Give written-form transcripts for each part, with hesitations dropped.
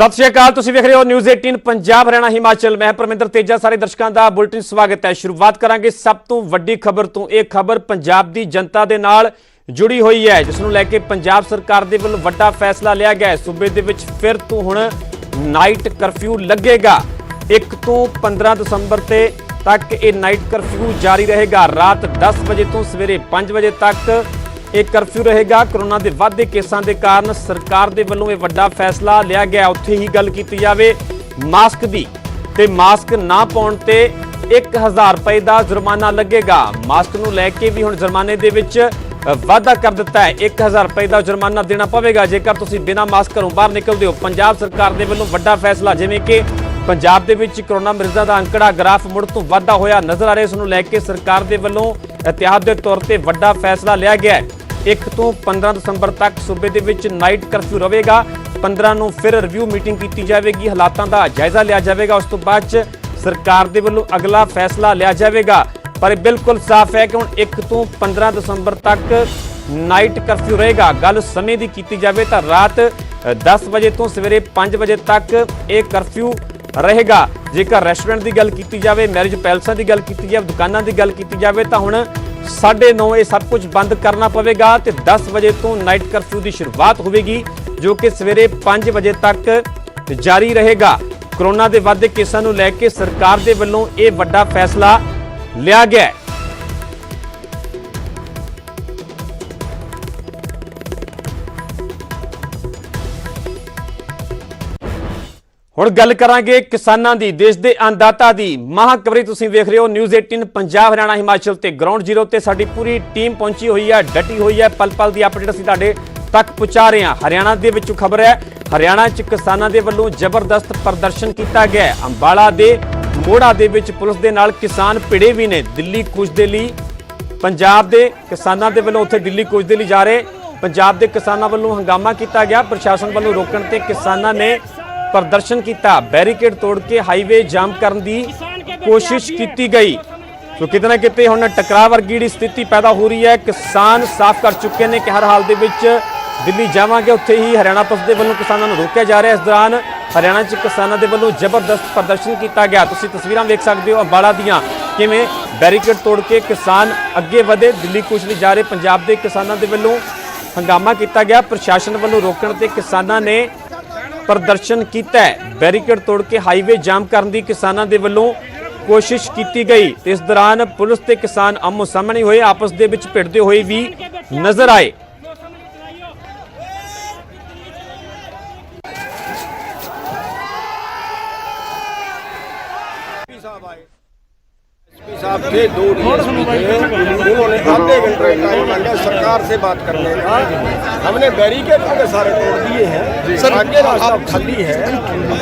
सत श्री अकाल, तुसीं वेख रहे हो न्यूज़ 18 पंजाब हरियाणा हिमाचल। मैं परमिंदर तेजा, सारे दर्शकों का बुलेटिन स्वागत है। शुरुआत करांगे सब तो वड्डी खबर तो। यह खबर पंजाब की जनता के नाल जुड़ी हुई है, जिसनूं लैके पंजाब सरकार दे वल्लों वड्डा फैसला लिया गया है। सूबे दे विच फिर तो हुण नाइट कर्फ्यू लगेगा। 1 तो 15 दिसंबर तक ये नाइट कर्फ्यू जारी रहेगा। रात 10 बजे तो सवेरे 5 बजे तक एक कर्फ्यू रहेगा। कोरोना के वाधे केसां के कारण सरकार के वल्लों वड्डा फैसला लिया गया। उत्थे ही गल की जाए मास्क की, ते मास्क ना पाउण ते 1000 रुपए का जुर्माना लगेगा। मास्क नूं लैके भी हुण जुर्माने दे विच वाधा कर दिता है। 1000 रुपए का जुर्माना देना पवेगा जेकर तुसीं बिना मास्क घरों बाहर निकलदे हो। पंजाब सरकार के वल्लों वड्डा फैसला, जिवें कि पंजाब दे विच कोरोना मरीजों का अंकड़ा ग्राफ मुड़ तो वाधा होया नजर आ रहा है। इस नूं लैके सरकार के वल्लों एहतियात के तौर पर वड्डा फैसला लिया गया है। 1 तो 15 दिसंबर तक सूबे दे विच नाइट कर्फ्यू रहेगा। 15 नूं फिर रिव्यू मीटिंग की जाएगी, हालातों का जायजा लिया जाएगा। उस तो बाद सरकार के वल्लों अगला फैसला लिया जाएगा। पर बिल्कुल साफ है कि हुण 1 तो 15 दिसंबर तक नाइट कर्फ्यू रहेगा। गल समय की की जाए तो रात 10 बजे तो सवेरे 5 बजे तक एक कर्फ्यू रहेगा। जेकर रेस्टोरेंट की गल की जाए, मैरिज पैलसां की गल की जाए, दुकानों की गल की जाए तो हुण 9:30 ये सब कुछ बंद करना पवेगा। तो 10 बजे तो नाइट कर्फ्यू की शुरुआत होगी, जो कि सवेरे 5 बजे तक जारी रहेगा। कोरोना के वाधे केसां नूं लैके सरकार के वल्लों ये वड्डा फैसला लिया गया है। हुण गल करांगे किसानां दी, देश दे अन्नदाता दी। महाखबरी तुसीं वेख रहे हो न्यूज़ 18 पंजाब हरियाणा हिमाचल ते। ग्राउंड जीरो ते साडी पूरी टीम पहुंची हुई है, डटी हुई है। पल पल की अपडेट असीं तुहाडे तक पहुंचा रहे हैं। हरियाणा दे विच खबर है, हरियाणा च किसानां दे वल्लों जबरदस्त प्रदर्शन किया गया है। अंबाला दे मोड़ा दे विच पुलिस दे नाल किसान भिड़े भी ने। दिल्ली कूच दे लई पंजाब दे किसानां दे वल्लों उत्थे दिल्ली कूच दे लई जा रहे। पंजाब दे किसानां वल्लों हंगामा किया गया। प्रशासन वल्लों रोकण ते किसानां ने प्रदर्शन किया। बैरीकेड तोड़ के हाईवे जाम करने की कोशिश की गई। तो किते ना किते हुण टकराव वर्गी स्थिति पैदा हो रही है। किसान साफ कर चुके हैं कि हर हाल दे विच दिल्ली जावांगे। उत्थे ही हरियाणा पुलिस के वल्लों किसानों को रोकया जा रहा है। इस दौरान हरियाणा च किसानों के वल्लों जबरदस्त प्रदर्शन किया गया। तुसीं तस्वीरां वेख सकते हो अंबाला दियां, किवें बैरीकेड तोड़ के किसान अगे वधे, दिल्ली कूच लई जा रहे। पंजाब के किसानों के वल्लों हंगामा किया गया। प्रशासन वल्लों रोकण ते किसानों ने प्रदर्शन किया है। बैरीकेड तोड़ के हाईवे जाम करने की किसानों के वल्लों कोशिश की गई। इस दौरान पुलिस ते किसान आमो सामने हुए, आपस दे विच भिड़दे हुए भी नजर आए। साहब थे 2 उन्होंने आधे घंटे टाइम मांगा सरकार से बात करने का। हमने बैरिकेड के सारे तोड़ दिए हैं, आगे रास्ता खाली है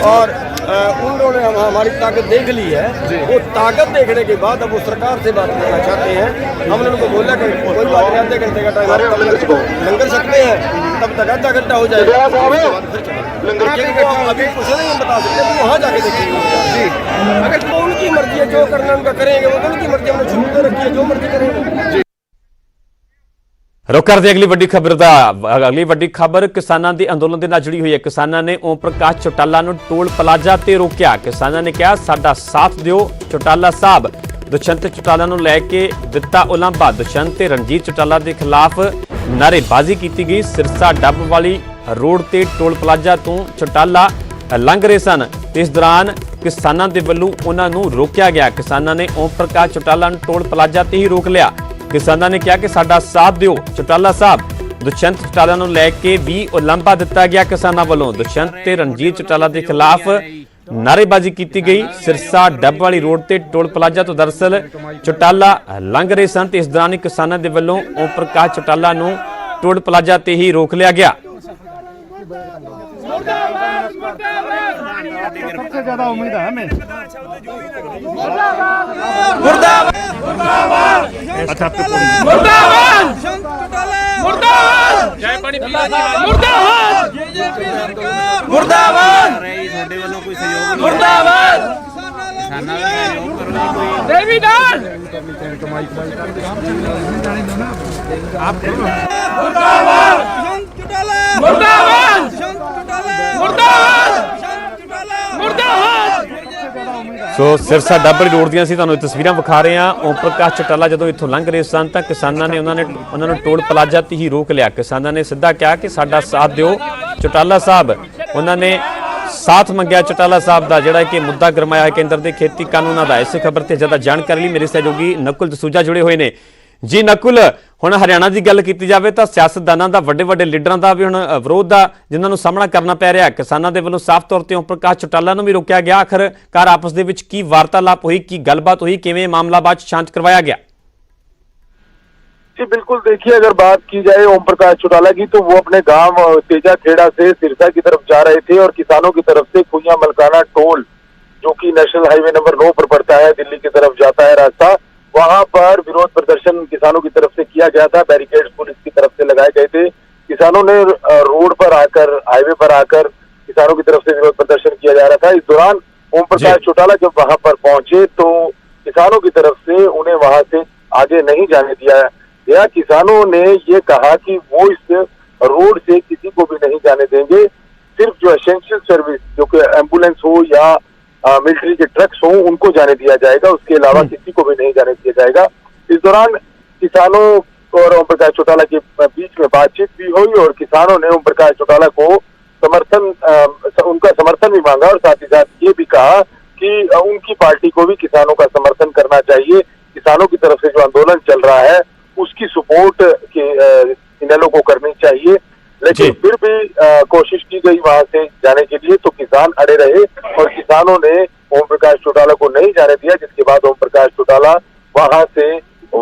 और उन्होंने हमारी ताकत देख ली है। वो ताकत देखने के बाद अब वो सरकार से बात करना चाहते हैं। हमने उनको बोला कि कोई बात नहीं, आधे घंटे का टाइम लंगर सकते हैं, तब तक आधा घंटा हो जाएगा। अभी कुछ नहीं बता सकते, तो वहाँ जाके देखेंगे। अगर तो उनकी मर्जी है, जो करना उनका करेंगे, वो उनकी मर्जी, हमने छूट तो रखी है, जो मर्जी करेंगे। रुक करते अगली वड्डी खबर दा। अगली वड्डी खबर किसानों के अंदोलन के नाल जुड़ी हुई है। किसानों ने ओम प्रकाश चौटाला नूं टोल प्लाजा ते रोकिया। किसानों ने कहा साडा साथ दिओ चौटाला साहब। दुष्यंत चौटाला नूं लैके दिता उलांभा। दुष्यंत ते रणजीत चौटाला के खिलाफ नारेबाजी की गई। सिरसा डब वाली रोड ते टोल प्लाजा तो चौटाला लंघ रहे सन। इस दौरान किसानों के वल्लों उन्हां नूं रोकिया गया। किसानों ने ओम प्रकाश चौटाला नूं टोल प्लाजा ते ही रोक लिया। किसानों ने कहा कि साडा साथ दिओ चौटाला साहब। दुष्यंत चौटाला नूं लैके भी उलांभा दिता गया किसानों वालों। दुष्यंत ते रणजीत चौटाला के खिलाफ नारेबाजी की गई। सिरसा डब वाली रोड ते टोल प्लाजा तो दरअसल चौटाला लंघ रहे सन। इस दौरान किसानों के वल्लों ओम प्रकाश चौटाला नूं टोल प्लाजा ते ही रोक लिया गया। सबसे ज्यादा उम्मीद है हमें। मुर्दाबाद अच्छा मुर्दाबाद चाय पानी पी मुर्दाबाद मुर्दाबाद मुर्दाबाद देवीदार मुर्दाबाद मुर्दाबाद मुर्दाबाद ਸੋ ਸਿਰਸਾ ਡੱਬੜੀ ਰੋਡ ਦੀਆਂ ਅਸੀਂ ਤੁਹਾਨੂੰ ਇਹ ਤਸਵੀਰਾਂ ਵਿਖਾ ਰਹੇ ਹਾਂ। ਓਮ ਪ੍ਰਕਾਸ਼ ਚੌਟਾਲਾ ਜਦੋਂ ਇੱਥੋਂ ਲੰਘ ਰਹੇ ਸਨ ਤਾਂ ਕਿਸਾਨਾਂ ਨੇ ਉਹਨਾਂ ਨੂੰ ਟੋਲ ਪਲਾਜ਼ਾ ਤੇ ਹੀ ਰੋਕ ਲਿਆ। ਕਿਸਾਨਾਂ ਨੇ ਸਿੱਧਾ ਕਿਹਾ ਕਿ ਸਾਡਾ ਸਾਥ ਦਿਓ ਚੌਟਾਲਾ ਸਾਹਿਬ। ਉਹਨਾਂ ਨੇ ਸਾਥ ਮੰਗਿਆ ਚੌਟਾਲਾ ਸਾਹਿਬ ਦਾ, ਜਿਹੜਾ ਕਿ ਮੁੱਦਾ ਗਰਮਾਇਆ ਹੈ ਕੇਂਦਰ ਦੇ ਖੇਤੀ ਕਾਨੂੰਨਾਂ ਦਾ। ਇਸੇ ਖਬਰ ਤੇ ਜ਼ਿਆਦਾ ਜਾਣਕਾਰੀ ਲਈ ਮੇਰੇ ਸਹਿਯੋਗੀ ਨਕੁਲ ਦਸੂਜਾ ਜੁੜੇ ਹੋਏ ਨੇ। ਜੀ ਨਕੁਲ, ਹੁਣ ਹਰਿਆਣਾ ਦੀ ਗੱਲ ਕੀਤੀ ਜਾਵੇ ਤਾਂ ਸਿਆਸਤਦਾਨਾਂ ਦਾ, ਵੱਡੇ ਵੱਡੇ ਲੀਡਰਾਂ ਦਾ ਵੀ ਹੁਣ ਵਿਰੋਧ ਦਾ ਜਿਨ੍ਹਾਂ ਨੂੰ ਸਾਹਮਣਾ ਕਰਨਾ ਪੈ ਰਿਹਾ। ਕਿਸਾਨਾਂ ਦੇ ਵੱਲੋਂ ਸਾਫ਼ ਤੌਰ ਤੇ ਓਮ ਪ੍ਰਕਾਸ਼ ਚੌਟਾਲਾ ਨੂੰ ਵੀ ਰੋਕਿਆ ਗਿਆ। ਆਖਰਕਾਰ ਆਪਸ ਦੇ ਵਿੱਚ ਕੀ ਵਾਰਤਾਲਾਪ ਹੋਈ, ਕੀ ਗੱਲਬਾत हुई, ਕਿਵੇਂ मामला बात शांत करवाया गया? जी बिल्कुल, देखिए अगर बात की जाए ओम प्रकाश चौटाला की तो वो अपने गांव तेजा खेड़ा से सिरसा की तरफ जा रहे थे और किसानों की तरफ से कुइया मलकाना टोल, जो कि नेशनल हाईवे नंबर 9 पर पड़ता है, दिल्ली की तरफ जाता है रास्ता, वहां पर विरोध प्रदर्शन किसानों की तरफ से किया गया था। बैरिकेड्स पुलिस की तरफ से लगाए गए थे। किसानों ने रोड पर आकर, हाईवे पर आकर किसानों की तरफ से विरोध प्रदर्शन किया जा रहा था। इस दौरान ओम प्रकाश चौटाला जब वहां पर पहुंचे तो किसानों की तरफ से उन्हें वहां से आगे नहीं जाने दिया गया। किसानों ने ये कहा कि वो इस रोड से किसी को भी नहीं जाने देंगे। सिर्फ जो एसेंशियल सर्विस, जो कि एम्बुलेंस हो या मिलिट्री के ट्रक्स हो, उनको जाने दिया जाएगा। उसके अलावा किसी को भी नहीं जाने दिया जाएगा। इस दौरान किसानों और ओम प्रकाश चौटाला के बीच में बातचीत भी हुई और किसानों ने ओम प्रकाश चौटाला को उनका समर्थन भी मांगा और साथ ही साथ ये भी कहा कि उनकी पार्टी को भी किसानों का समर्थन करना चाहिए। किसानों की तरफ से जो आंदोलन चल रहा है उसकी सपोर्ट इनेलो को करनी चाहिए। लेकिन फिर भी कोशिश की गई वहां से जाने के लिए, तो किसान अड़े रहे और किसानों ने ओम प्रकाश चौटाला को नहीं जाने दिया, जिसके बाद ओम प्रकाश चौटाला वहां से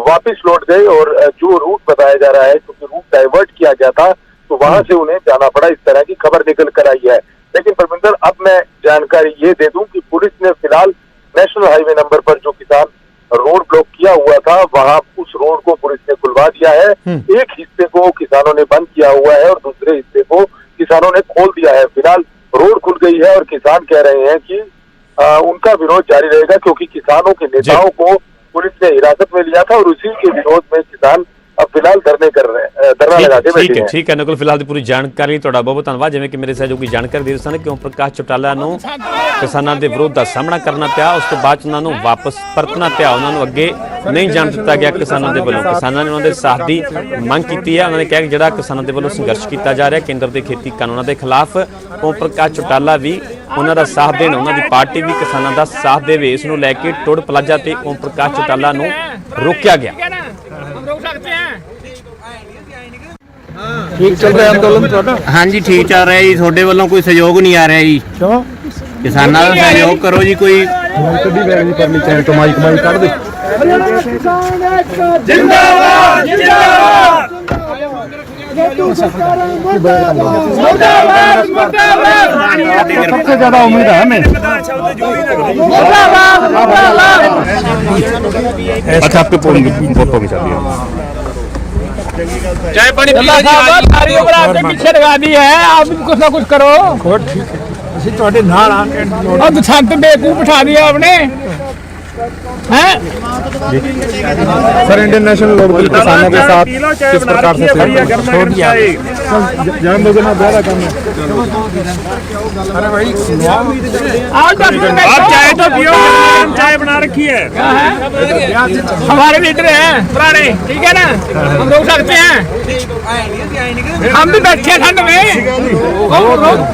वापस लौट गए और जो रूट बताया जा रहा है, क्योंकि रूट डाइवर्ट किया गया था, तो वहां से उन्हें जाना पड़ा। इस तरह की खबर निकल कर आई है। लेकिन परमिंदर, अब मैं जानकारी ये दे दूं कि पुलिस ने फिलहाल नेशनल हाईवे नंबर पर जो किसान रोड ब्लॉक किया हुआ था, वहां उस रोड को पुलिस ने खुलवा दिया है। एक हिस्से को किसानों ने बंद किया हुआ है और दूसरे हिस्से को किसानों ने खोल दिया है। फिलहाल रोड खुल गई है और किसान कह रहे हैं कि उनका विरोध जारी रहेगा, क्योंकि किसानों के नेताओं को पुलिस ने हिरासत में लिया था और उसी के विरोध में किसान अब फिलहाल धरना लगा के बैठे हैं। ठीक है नकुल, फिलहाल ਦੀ ਪੂਰੀ ਜਾਣਕਾਰੀ ਲਈ ਤੁਹਾਡਾ ਬਹੁਤ ਬਹੁਤ ਧੰਨਵਾਦ। ਜਿਵੇਂ ਕਿ ਮੇਰੇ ਸਹਿਯੋਗੀ ਜਾਣਕਾਰੀ ਦੇ ਰਹੇ ਸਨ ਕਿ ਓਮ ਪ੍ਰਕਾਸ਼ ਚੌਟਾਲਾ ਨੂੰ ਕਿਸਾਨਾਂ ਦੇ ਵਿਰੋਧ ਦਾ ਸਾਹਮਣਾ ਕਰਨਾ ਪਿਆ, ਉਸ ਤੋਂ ਬਾਅਦ ਉਹਨਾਂ ਨੂੰ ਵਾਪਸ ਪਰਤਣਾ ਪਿਆ, ਉਹਨਾਂ ਨੂੰ ਅੱਗੇ ਨਹੀਂ ਜਾਣ ਦਿੱਤਾ ਗਿਆ ਕਿਸਾਨਾਂ ਦੇ ਵੱਲੋਂ। ਕਿਸਾਨਾਂ ਨੇ ਉਹਨਾਂ ਦੇ ਸਾਥ ਦੀ ਮੰਗ ਕੀਤੀ ਹੈ। ਉਹਨਾਂ ਨੇ ਕਿਹਾ ਕਿ ਜਿਹੜਾ ਕਿਸਾਨਾਂ ਦੇ ਵੱਲੋਂ ਸੰਘਰਸ਼ ਕੀਤਾ ਜਾ ਰਿਹਾ ਕੇਂਦਰ ਦੇ ਖੇਤੀ ਕਾਨੂੰਨਾਂ ਦੇ ਖਿਲਾਫ, ਓਮ ਪ੍ਰਕਾਸ਼ ਚੌਟਾਲਾ ਵੀ ਉਹਨਾਂ ਦਾ ਸਾਥ ਦੇਣ, ਉਹਨਾਂ ਦੀ ਪਾਰਟੀ ਵੀ ਕਿਸਾਨਾਂ ਦਾ ਸਾਥ ਦੇਵੇ। ਇਸ ਨੂੰ ਲੈ ਕੇ ਟੋਲ ਪਲਾਜ਼ਾ ਤੇ ਓਮ ਪ੍ਰਕਾਸ਼ ਚੌਟਾਲਾ ਨੂੰ ਰੋਕਿਆ ਗਿਆ। ठीक चल रहा है आंदोलन ਤੁਹਾਡਾ? हाँ जी ठीक चल रहा है जी। थोड़े वालों कोई सहयोग नहीं आ रहा जी। क्यों? किसानों का सहयोग करो जी। कोई कभी बैग नहीं करनी चाहिए, कमाई काट दे। जिंदाबाद जिंदाबाद सबसे ज्यादा उम्मीद है हमें। अच्छा, आपके वोटों की चाबी चाय पानी सारी उम्र आपके पीछे लगा दी है। आप कुछ ना कुछ करो। ठीक है, ਅਸੀਂ ਤੁਹਾਡੇ ਨਾਲ ਆ ਕੇ अब छत बेवकूफ बिठा दिया आपने हैं। सर, इंडियन नेशनल लोकदल किसानों के साथ किस प्रकार से छोड़ दिया? जान दोगे ना, ज्यादा काम है। अरे भाई, आप चाय तो पियो, चाय बना रखी है। हमारे लीडर हैं पुराने, ठीक है ना, हम रोक सकते हैं। हम भी बैठे हैं ठंड में,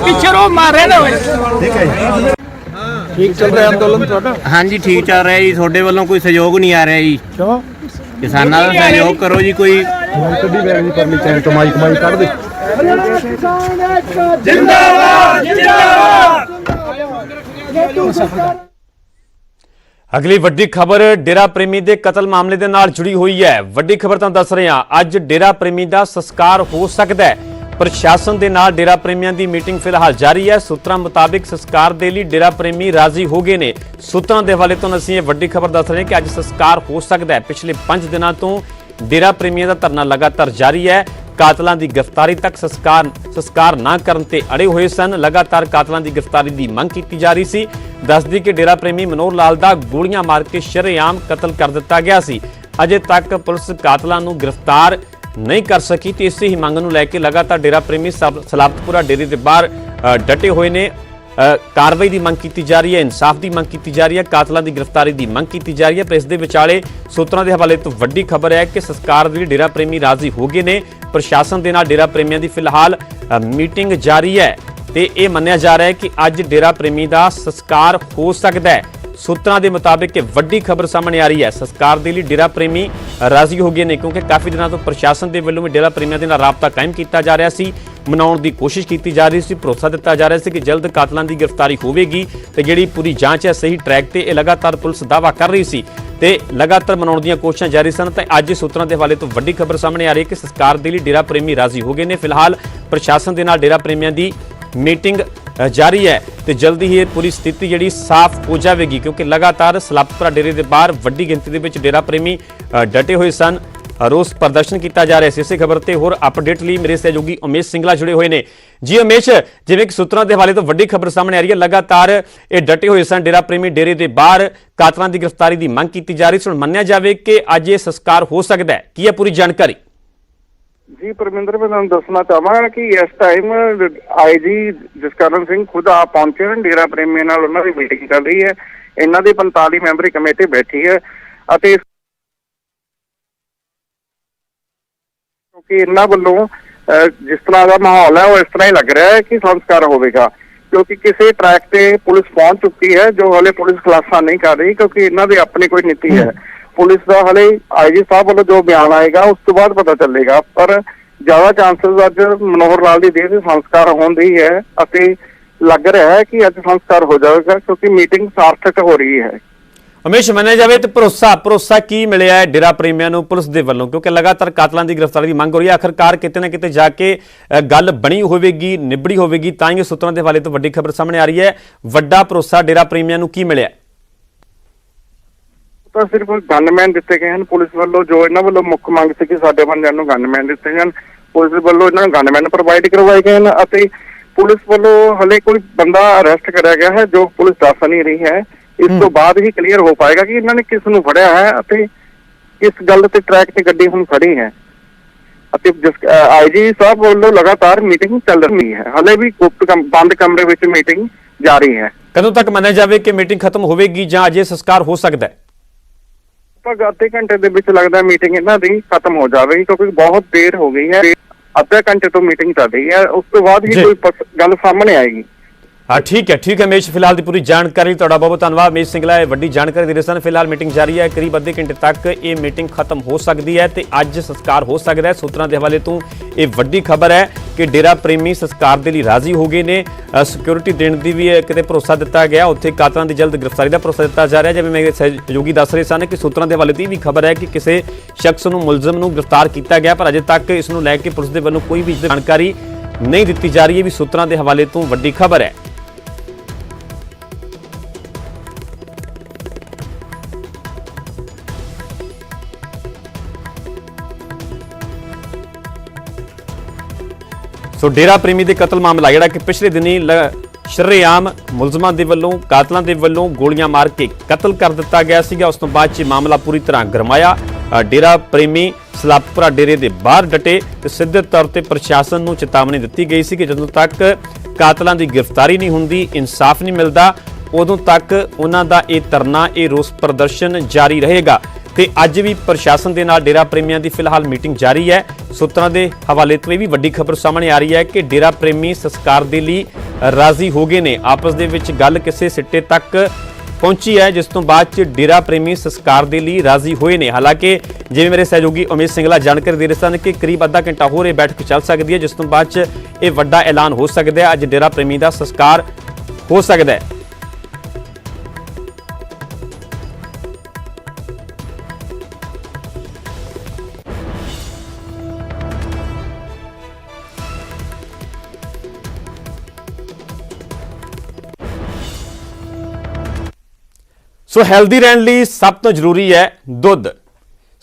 पीछे रो मार रहे ना। ठीक चल रहा है आंदोलन ਤੁਹਾਡਾ? हाँ जी ठीक चल रहा है जी। थोड़े वालों कोई सहयोग नहीं आ रहा जी। क्यों? किसानों का सहयोग करो जी। कोई कभी बैग नहीं करनी चाहिए, कमाई काट दे। जिंदाबाद जिंदाबाद। ਅਗਲੀ ਵੱਡੀ ਖਬਰ ਡੇਰਾ ਪ੍ਰੇਮੀ ਦੇ ਕਤਲ ਮਾਮਲੇ ਦੇ ਨਾਲ ਜੁੜੀ ਹੋਈ ਹੈ। ਵੱਡੀ ਖਬਰ ਤੁਹਾਨੂੰ ਦੱਸ ਰਹੇ ਹਾਂ, ਅੱਜ ਡੇਰਾ ਪ੍ਰੇਮੀ ਦਾ ਸੰਸਕਾਰ ਹੋ ਸਕਦਾ ਹੈ। ਪ੍ਰਸ਼ਾਸਨ ਦੇ ਨਾਲ ਡੇਰਾ ਪ੍ਰੇਮੀਆਂ ਦੀ ਮੀਟਿੰਗ ਫਿਲਹਾਲ ਜਾਰੀ ਹੈ। ਸੂਤਰਾਂ ਮੁਤਾਬਿਕ ਸੰਸਕਾਰ ਦੇ ਲਈ ਡੇਰਾ ਪ੍ਰੇਮੀ ਰਾਜ਼ੀ ਹੋ ਗਏ ਨੇ। ਸੂਤਰਾਂ ਦੇ ਹਵਾਲੇ ਤੋਂ ਅਸੀਂ ਇਹ ਵੱਡੀ ਖਬਰ ਦੱਸ ਰਹੇ ਹਾਂ ਕਿ ਅੱਜ ਸੰਸਕਾਰ ਹੋ ਸਕਦਾ ਹੈ। ਪਿਛਲੇ 5 ਦਿਨਾਂ ਤੋਂ ਡੇਰਾ ਪ੍ਰੇਮੀਆਂ ਦਾ ਧਰਨਾ ਲਗਾਤਾਰ ਜਾਰੀ ਹੈ। ਕਾਤਲਾਂ ਦੀ ਗ੍ਰਿਫਤਾਰੀ ਤੱਕ ਸੰਸਕਾਰ ਨਾ ਕਰਨ ਤੇ ਅੜੇ ਹੋਏ ਸਨ। ਲਗਾਤਾਰ ਕਾਤਲਾਂ ਦੀ ਗ੍ਰਿਫਤਾਰੀ ਦੀ ਮੰਗ ਕੀਤੀ ਜਾ ਰਹੀ ਸੀ। ਦੱਸਦੀ ਕਿ ਡੇਰਾ ਪ੍ਰੇਮੀ ਮਨੋਹਰ ਲਾਲ ਦਾ ਗੋਲੀਆਂ ਮਾਰ ਕੇ ਸ਼ਰੇਆਮ ਕਤਲ ਕਰ ਦਿੱਤਾ ਗਿਆ ਸੀ। ਅਜੇ ਤੱਕ ਪੁਲਿਸ ਕਾਤਲਾਂ ਨੂੰ ਗ੍ਰਿਫਤਾਰ नहीं कर सकी। तो इसी ही मंग नूं लैके लगातार डेरा प्रेमी सलाबतपुरा डेरे के बाहर डटे हुए ने ਕਾਰਵਾਈ ਦੀ ਮੰਗ ਕੀਤੀ ਜਾ ਰਹੀ ਹੈ, ਇਨਸਾਫ ਦੀ ਮੰਗ ਕੀਤੀ ਜਾ ਰਹੀ ਹੈ, ਕਾਤਲਾਂ ਦੀ ਗ੍ਰਿਫਤਾਰੀ ਦੀ ਮੰਗ ਕੀਤੀ ਜਾ ਰਹੀ ਹੈ। ਪਰ ਇਸ ਦੇ ਵਿਚਾਲੇ ਸੂਤਰਾਂ ਦੇ ਹਵਾਲੇ ਤੋਂ ਵੱਡੀ ਖਬਰ ਹੈ ਕਿ ਸੰਸਕਾਰ ਦੇ ਲਈ ਡੇਰਾ ਪ੍ਰੇਮੀ ਰਾਜ਼ੀ ਹੋ ਗਏ ਨੇ। ਪ੍ਰਸ਼ਾਸਨ ਦੇ ਨਾਲ ਡੇਰਾ ਪ੍ਰੇਮੀਆਂ ਦੀ ਫਿਲਹਾਲ ਮੀਟਿੰਗ ਜਾਰੀ ਹੈ ਤੇ ਇਹ ਮੰਨਿਆ ਜਾ ਰਿਹਾ ਹੈ ਕਿ ਅੱਜ ਡੇਰਾ ਪ੍ਰੇਮੀ ਦਾ ਸੰਸਕਾਰ ਹੋ ਸਕਦਾ ਹੈ। ਸੂਤਰਾਂ ਦੇ ਮੁਤਾਬਿਕ ਇਹ ਵੱਡੀ ਖਬਰ ਸਾਹਮਣੇ ਆ ਰਹੀ ਹੈ। ਸੰਸਕਾਰ ਦੇ ਲਈ ਡੇਰਾ ਪ੍ਰੇਮੀ ਰਾਜ਼ੀ ਹੋ ਗਏ ਨੇ ਕਿਉਂਕਿ ਕਾਫੀ ਦਿਨਾਂ ਤੋਂ ਪ੍ਰਸ਼ਾਸਨ ਦੇ ਵੱਲੋਂ ਵੀ ਡੇਰਾ ਪ੍ਰੇਮੀਆਂ ਦੇ ਨਾਲ ਰਾਬਤਾ ਕਾਇਮ ਕੀਤਾ ਜਾ ਰਿਹਾ ਸੀ, ਮਨਾਉਣ ਦੀ ਕੋਸ਼ਿਸ਼ ਕੀਤੀ ਜਾ ਰਹੀ ਸੀ, ਭਰੋਸਾ ਦਿੱਤਾ ਜਾ ਰਿਹਾ ਸੀ ਕਿ ਜਲਦ ਕਾਤਲਾਂ ਦੀ ਗ੍ਰਿਫਤਾਰੀ ਹੋਵੇਗੀ ਤੇ ਜਿਹੜੀ ਪੂਰੀ ਜਾਂਚ ਹੈ ਸਹੀ ਟਰੈਕ ਤੇ ਇਹ ਲਗਾਤਾਰ ਪੁਲਿਸ ਦਾਅਵਾ ਕਰ ਰਹੀ ਸੀ ਤੇ ਲਗਾਤਾਰ ਮਨਾਉਣ ਦੀਆਂ ਕੋਸ਼ਿਸ਼ਾਂ ਜਾਰੀ ਸਨ। ਤੇ ਅੱਜ ਸੂਤਰਾਂ ਦੇ ਹਵਾਲੇ ਤੋਂ ਵੱਡੀ ਖਬਰ ਸਾਹਮਣੇ ਆ ਰਹੀ ਹੈ ਕਿ ਸੰਸਕਾਰ ਦੇ ਲਈ ਡੇਰਾ ਪ੍ਰੇਮੀ ਰਾਜ਼ੀ ਹੋ ਗਏ ਨੇ। ਫਿਲਹਾਲ ਪ੍ਰਸ਼ਾਸਨ ਦੇ ਨਾਲ ਡੇਰਾ ਪ੍ਰੇਮੀਆਂ ਦੀ ਮੀਟਿੰਗ ਜਾਰੀ ਹੈ ਤੇ ਜਲਦੀ ਹੀ ਇਹ ਪੂਰੀ ਸਥਿਤੀ ਜਿਹੜੀ ਸਾਫ਼ ਹੋ ਜਾਵੇਗੀ ਕਿਉਂਕਿ ਲਗਾਤਾਰ ਸਲਾਪਤਪੁਰਾ ਡੇਰੇ ਦੇ ਬਾਹਰ ਵੱਡੀ ਗਿਣਤੀ ਦੇ ਵਿੱਚ ਡੇਰਾ ਪ੍ਰੇਮੀ ਡਟੇ ਹੋਏ ਸਨ। ਰੋਸ ਪ੍ਰਦਰਸ਼ਨ ਕੀਤਾ ਜਾ ਰਿਹਾ ਸੀ। ਇਸੇ ਖਬਰ ਤੇ ਹੋਰ ਅਪਡੇਟ ਲਈ ਮੇਰੇ ਸਹਿਯੋਗੀ ਉਮੇਸ਼ ਸਿੰਗਲਾ ਜੁੜੇ ਹੋਏ ਨੇ। ਜੀ ਉਮੇਸ਼, ਜਿਵੇਂ ਕਿ ਸੂਤਰਾਂ ਦੇ ਹਵਾਲੇ ਤੋਂ ਵੱਡੀ ਖਬਰ ਸਾਹਮਣੇ ਆ ਰਹੀ ਹੈ, ਲਗਾਤਾਰ ਇਹ ਡਟੇ ਹੋਏ ਸਨ ਡੇਰਾ ਪ੍ਰੇਮੀ ਡੇਰੇ ਦੇ ਬਾਹਰ, ਕਾਤਲਾਂ ਦੀ ਗ੍ਰਿਫਤਾਰੀ ਦੀ ਮੰਗ ਕੀਤੀ ਜਾ ਰਹੀ ਸੀ। ਹੁਣ ਮੰਨਿਆ ਜਾਵੇ ਕਿ ਅੱਜ ਇਹ ਸੰਸਕਾਰ ਹੋ ਸਕਦਾ ਹੈ, ਕੀ ਹੈ ਪੂਰੀ ਜਾਣਕਾਰੀ? जी परमिंदर, मैं तुहानू दसना चाहांगा कि इस टाइम IG जसकरण सिंह खुद आप पहुंचे हैं डेरा प्रेमियों नाल उन्हां दी मीटिंग चल रही है। इन्हां दी 45 मैंबरी कमेटी बैठी है ਅਤੇ क्योंकि इन्हां ਵੱਲੋਂ जिस तरह का माहौल है वो इस तरह ही लग रहा है कि संस्कार होगा क्योंकि किसी ट्रैक पे पुलिस पहुंच चुकी है जो हले पुलिस खुलासा नहीं कर रही क्योंकि इन्हां दी अपनी कोई नीति है। पुलिस का हले IG साहब वालों जो बयान आएगा उस तो बाद पता चलेगा, पर ज्यादा चांसेस अज मनोहर लाल की देह से संस्कार होने ही है अते लग रहा है कि अज संस्कार हो जाएगा क्योंकि मीटिंग सार्थक हो रही है। उमेश, ਮੰਨਿਆ ਜਾਵੇ ਤੇ ਭਰੋਸਾ ਕੀ ਮਿਲਿਆ ਹੈ ਡੇਰਾ ਪ੍ਰੇਮੀਆਂ ਨੂੰ ਪੁਲਿਸ ਦੇ ਵੱਲੋਂ ਕਿਉਂਕਿ ਲਗਾਤਾਰ ਕਾਤਲਾਂ ਦੀ ਗ੍ਰਿਫਤਾਰੀ ਦੀ ਮੰਗ ਹੋ ਰਹੀ ਹੈ। ਆਖਰਕਾਰ ਕਿਤੇ ਨਾ ਕਿਤੇ ਜਾ ਕੇ ਗੱਲ ਬਣੀ ਹੋਵੇਗੀ, ਨਿਬੜੀ ਹੋਵੇਗੀ, ਤਾਂ ਹੀ ਸੂਤਰਾਂ ਦੇ ਹਵਾਲੇ ਤੋਂ ਵੱਡੀ ਖਬਰ ਸਾਹਮਣੇ ਆ ਰਹੀ ਹੈ। ਵੱਡਾ ਭਰੋਸਾ ਡੇਰਾ ਪ੍ਰੇਮੀਆਂ ਨੂੰ ਕੀ ਮਿਲਿਆ? ਤਾਂ ਸਿਰਫ ਗਨਮੈਨ ਦਿੱਤੇ ਗਏ ਹਨ ਪੁਲਿਸ ਵੱਲੋਂ। ਜੋ ਇਹਨਾਂ ਵੱਲੋਂ ਮੁੱਖ ਮੰਗ ਸੀ ਕਿ ਸਾਡੇ ਬੰਦਿਆਂ ਨੂੰ ਗਨਮੈਨ ਦਿੱਤੇ ਜਾਣ, ਪੁਲਿਸ ਵੱਲੋਂ ਇਹਨਾਂ ਨੂੰ ਗਨਮੈਨ ਪ੍ਰੋਵਾਈਡ ਕਰਵਾਏ ਗਏ ਹਨ ਅਤੇ ਪੁਲਿਸ ਵੱਲੋਂ ਹਲੇ ਕੋਈ ਬੰਦਾ ਅਰੈਸਟ ਕਰਿਆ ਗਿਆ ਹੈ ਜੋ ਪੁਲਿਸ ਦੱਸ ਨਹੀਂ ਰਹੀ ਹੈ। ਇਸ ਤੋਂ ਬਾਅਦ ਹੀ ਕਲੀਅਰ ਹੋ ਪਾਏਗਾ ਕਿ ਇਹਨਾਂ ਨੇ ਕਿਸ ਨੂੰ ਫੜਿਆ ਹੈ ਅਤੇ ਕਿਸ ਗੱਲ ਤੇ ਟਰੈਕ ਤੇ ਗੱਡੀ ਹੁਣ ਖੜੀ ਹੈ। ਅਤੇ IG ਸਾਹਿਬ ਵੱਲੋਂ ਲਗਾਤਾਰ ਮੀਟਿੰਗ ਚੱਲ ਰਹੀ ਹੈ, ਹਲੇ ਵੀ ਬੰਦ ਕਮਰੇ ਵਿੱਚ ਮੀਟਿੰਗ ਜਾਰੀ ਹੈ। ਕਦੋਂ ਤੱਕ ਮੰਨਿਆ ਜਾਵੇ ਕਿ ਮੀਟਿੰਗ ਖਤਮ ਹੋਵੇਗੀ ਜਾਂ ਅਜੇ ਸੰਸਕਾਰ ਹੋ ਸਕਦਾ ਹੈ? ਅੱਧੇ ਘੰਟੇ ਦੇ ਵਿੱਚ ਲੱਗਦਾ ਮੀਟਿੰਗ ਇਹਨਾਂ ਦੀ ਖਤਮ ਹੋ ਜਾਵੇਗੀ ਕਿਉਂਕਿ ਬਹੁਤ ਦੇਰ ਹੋ ਗਈ ਹੈ। ਅੱਧੇ ਘੰਟੇ ਤੋਂ ਮੀਟਿੰਗ ਚੱਲ ਰਹੀ ਹੈ, ਉਸ ਤੋਂ ਬਾਅਦ ਹੀ ਕੋਈ ਗੱਲ ਸਾਹਮਣੇ ਆਏਗੀ। हाँ ठीक है उमेश, फिलहाल की पूरी जानकारी बहुत बहुत धन्यवाद। उमेश सिंगला वड्डी जानकारी दे रहे सन। फिलहाल मीटिंग जारी है, करीब अद्धे घंटे तक ये मीटिंग खत्म हो सकती है तो अज संस्कार हो सकता है। सूत्रों के हवाले तो ये वड्डी खबर है कि डेरा प्रेमी संस्कार के लिए राजी हो गए ने। सिक्योरिटी देने की भी कितने भरोसा दिता गया, उत्थे कातलां की जल्द गिरफ्तारी का भरोसा दिता जा रहा है। जिवें मेरे सहयोगी दस रहे सन कि सूत्रों के हवाले तो भी खबर है कि किसी शख्स नूं मुलजम नूं गिरफ्तार किया गया, पर अजे तक इस नूं लैके पुलिस के वल्लों कोई भी जानकारी नहीं दी जा रही है। भी सूत्रों के हवाले तो वड्डी खबर है। ਸੋ ਡੇਰਾ ਪ੍ਰੇਮੀ ਦੇ ਕਤਲ ਮਾਮਲਾ ਜਿਹੜਾ ਕਿ ਪਿਛਲੇ ਦਿਨੀ ਸ਼ਰੇਆਮ ਮੁਲਜ਼ਮਾਂ ਦੇ ਵੱਲੋਂ ਕਾਤਲਾਂ ਦੇ ਵੱਲੋਂ ਗੋਲੀਆਂ ਮਾਰ ਕੇ ਕਤਲ ਕਰ ਦਿੱਤਾ ਗਿਆ ਸੀਗਾ, ਉਸ ਤੋਂ ਬਾਅਦ 'ਚ ਮਾਮਲਾ ਪੂਰੀ ਤਰ੍ਹਾਂ ਗਰਮਾਇਆ। ਡੇਰਾ ਪ੍ਰੇਮੀ ਸਲਾਪਤਪੁਰਾ ਡੇਰੇ ਦੇ ਬਾਹਰ ਡਟੇ ਤੇ ਸਿੱਧੇ ਤੌਰ ਤੇ ਪ੍ਰਸ਼ਾਸਨ ਨੂੰ ਚੇਤਾਵਨੀ ਦਿੱਤੀ ਗਈ ਸੀ ਕਿ ਜਦੋਂ ਤੱਕ ਕਾਤਲਾਂ ਦੀ ਗ੍ਰਿਫਤਾਰੀ ਨਹੀਂ ਹੁੰਦੀ, ਇਨਸਾਫ ਨਹੀਂ ਮਿਲਦਾ, ਉਦੋਂ ਤੱਕ ਉਹਨਾਂ ਦਾ ਇਹ ਧਰਨਾ, ਇਹ ਰੋਸ ਪ੍ਰਦਰਸ਼ਨ ਜਾਰੀ ਰਹੇਗਾ। ਤੇ ਅੱਜ ਵੀ ਪ੍ਰਸ਼ਾਸਨ ਦੇ ਨਾਲ ਡੇਰਾ ਪ੍ਰੇਮੀਆਂ ਦੀ ਫਿਲਹਾਲ ਮੀਟਿੰਗ ਜਾਰੀ ਹੈ। ਸੂਤਰਾਂ ਦੇ ਹਵਾਲੇ ਤੋਂ ਇਹ ਵੀ ਵੱਡੀ ਖਬਰ ਸਾਹਮਣੇ ਆ ਰਹੀ ਹੈ ਕਿ ਡੇਰਾ ਪ੍ਰੇਮੀ ਸੰਸਕਾਰ ਦੇ ਲਈ ਰਾਜ਼ੀ ਹੋ ਗਏ ਨੇ। ਆਪਸ ਦੇ ਵਿੱਚ ਗੱਲ ਕਿਸੇ ਸਿੱਟੇ ਤੱਕ ਪਹੁੰਚੀ ਹੈ ਜਿਸ ਤੋਂ ਬਾਅਦ ਚ ਡੇਰਾ ਪ੍ਰੇਮੀ ਸੰਸਕਾਰ ਦੇ ਲਈ ਰਾਜ਼ੀ ਹੋਏ ਨੇ। ਹਾਲਾਂਕਿ ਜਿਵੇਂ ਮੇਰੇ ਸਹਿਯੋਗੀ ਉਮੇਸ਼ ਸਿੰਗਲਾ ਜਾਣਕਾਰੀ ਦੇ ਰਹੇ ਸਨ ਕਿ ਕਰੀਬ ਅੱਧਾ ਘੰਟਾ ਹੋਰ ਇਹ ਬੈਠਕ ਚੱਲ ਸਕਦੀ ਹੈ ਜਿਸ ਤੋਂ ਬਾਅਦ ਚ ਇਹ ਵੱਡਾ ਐਲਾਨ ਹੋ ਸਕਦਾ ਹੈ। ਅੱਜ ਡੇਰਾ ਪ੍ਰੇਮੀ ਦਾ ਸੰਸਕਾਰ ਹੋ ਸਕਦਾ ਹੈ। ਸੋ ਹੈਲਦੀ ਰਹਿਣ ਲਈ ਸਭ ਤੋਂ ਜ਼ਰੂਰੀ ਹੈ ਦੁੱਧ।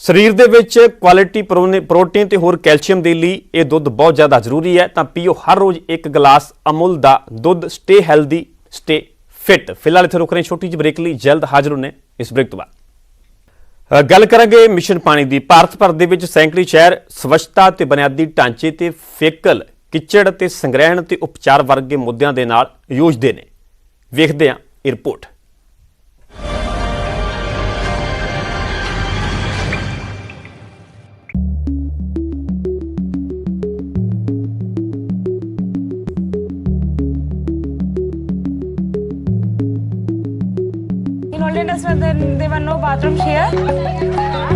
ਸਰੀਰ ਦੇ ਵਿੱਚ ਕੁਆਲਿਟੀ ਪ੍ਰੋਟੀਨ ਤੇ ਹੋਰ ਕੈਲਸ਼ੀਅਮ ਦੇ ਲਈ ਇਹ ਦੁੱਧ ਬਹੁਤ ਜ਼ਿਆਦਾ ਜ਼ਰੂਰੀ ਹੈ। ਤਾਂ ਪੀਓ ਹਰ ਰੋਜ਼ ਇੱਕ ਗਲਾਸ ਅਮੁਲ ਦਾ ਦੁੱਧ। Stay healthy, stay fit. ਫਿਲਹਾਲ ਇੱਥੇ ਰੁਕ ਰਹੇ ਛੋਟੀ ਜਿਹੀ ਬ੍ਰੇਕ ਲਈ, ਜਲਦ ਹਾਜ਼ਰ ਹੋਣੇ ਇਸ ਬ੍ਰੇਕ ਤੋਂ ਬਾਅਦ। ਗੱਲ ਕਰਾਂਗੇ ਮਿਸ਼ਨ ਪਾਣੀ ਦੀ। ਭਾਰਤ ਭਰ ਦੇ ਵਿੱਚ ਸੈਂਕੜੇ ਸ਼ਹਿਰ ਸਵੱਛਤਾ ਤੇ ਬੁਨਿਆਦੀ ਢਾਂਚੇ ਤੇ ਫੇਕਲ, ਕਿਚੜ ਤੇ ਸੰਗ੍ਰਹਿਣ ਤੇ ਉਪਚਾਰ ਵਰਗੇ ਮੁੱਦਿਆਂ ਦੇ ਨਾਲ ਯੂਝਦੇ ਨੇ। ਵੇਖਦੇ ਹਾਂ ਇਹ report. In olden days, there were no bathrooms here.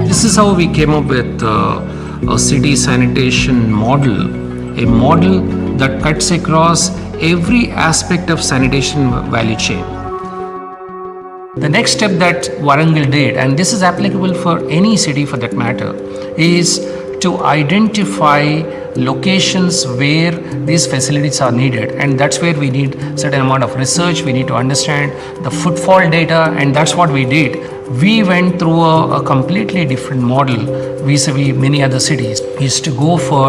This is how we came up with a city sanitation model, a model that cuts across every aspect of sanitation value chain. The next step that Warangal did, and this is applicable for any city for that matter, is to identify locations where these facilities are needed, and that's where we need certain amount of research. We need to understand the footfall data, and that's what we did. We went through a completely different model vis-a-vis many other cities. We used to go for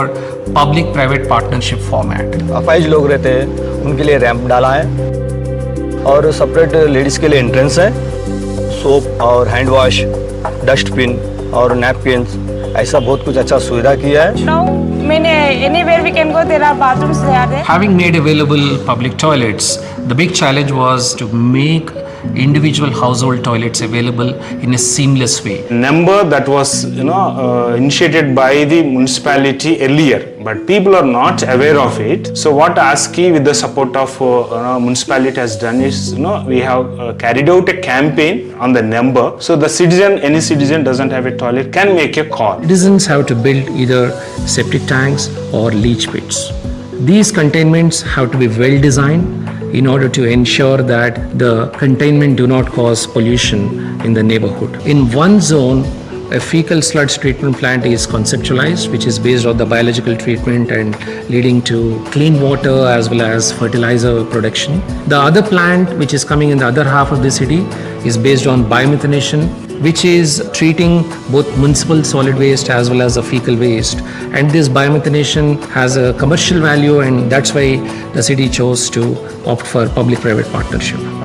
public-private partnership format. अपाहिज लोग रहते हैं, उनके लिए ramp डाला है और separate ladies के लिए एंट्रेंस है, सोप और हैंड वॉश, डस्टबिन और नैपकिन्स, ऐसा बहुत कुछ अच्छा सुविधा किया है। Now, anywhere we can go, there are bathrooms there. Having made available public toilets, the big challenge was to make individual household toilets available in a seamless way. Number that was initiated by the municipality earlier, but people are not aware of it. So what ASCII with the support of municipality has done is we have carried out a campaign on the number, so the citizen, any citizen doesn't have a toilet can make a call. Citizens have to build either septic tanks or leach pits. These containments have to be well designed in order to ensure that the containment do not cause pollution in the neighborhood. In one zone, a fecal sludge treatment plant is conceptualized, which is based on the biological treatment and leading to clean water as well as fertilizer production. The other plant, which is coming in the other half of the city, is based on biomethanation, which is treating both municipal solid waste as well as the fecal waste. And this biomethanation has a commercial value, and that's why the city chose to opt for public-private partnership.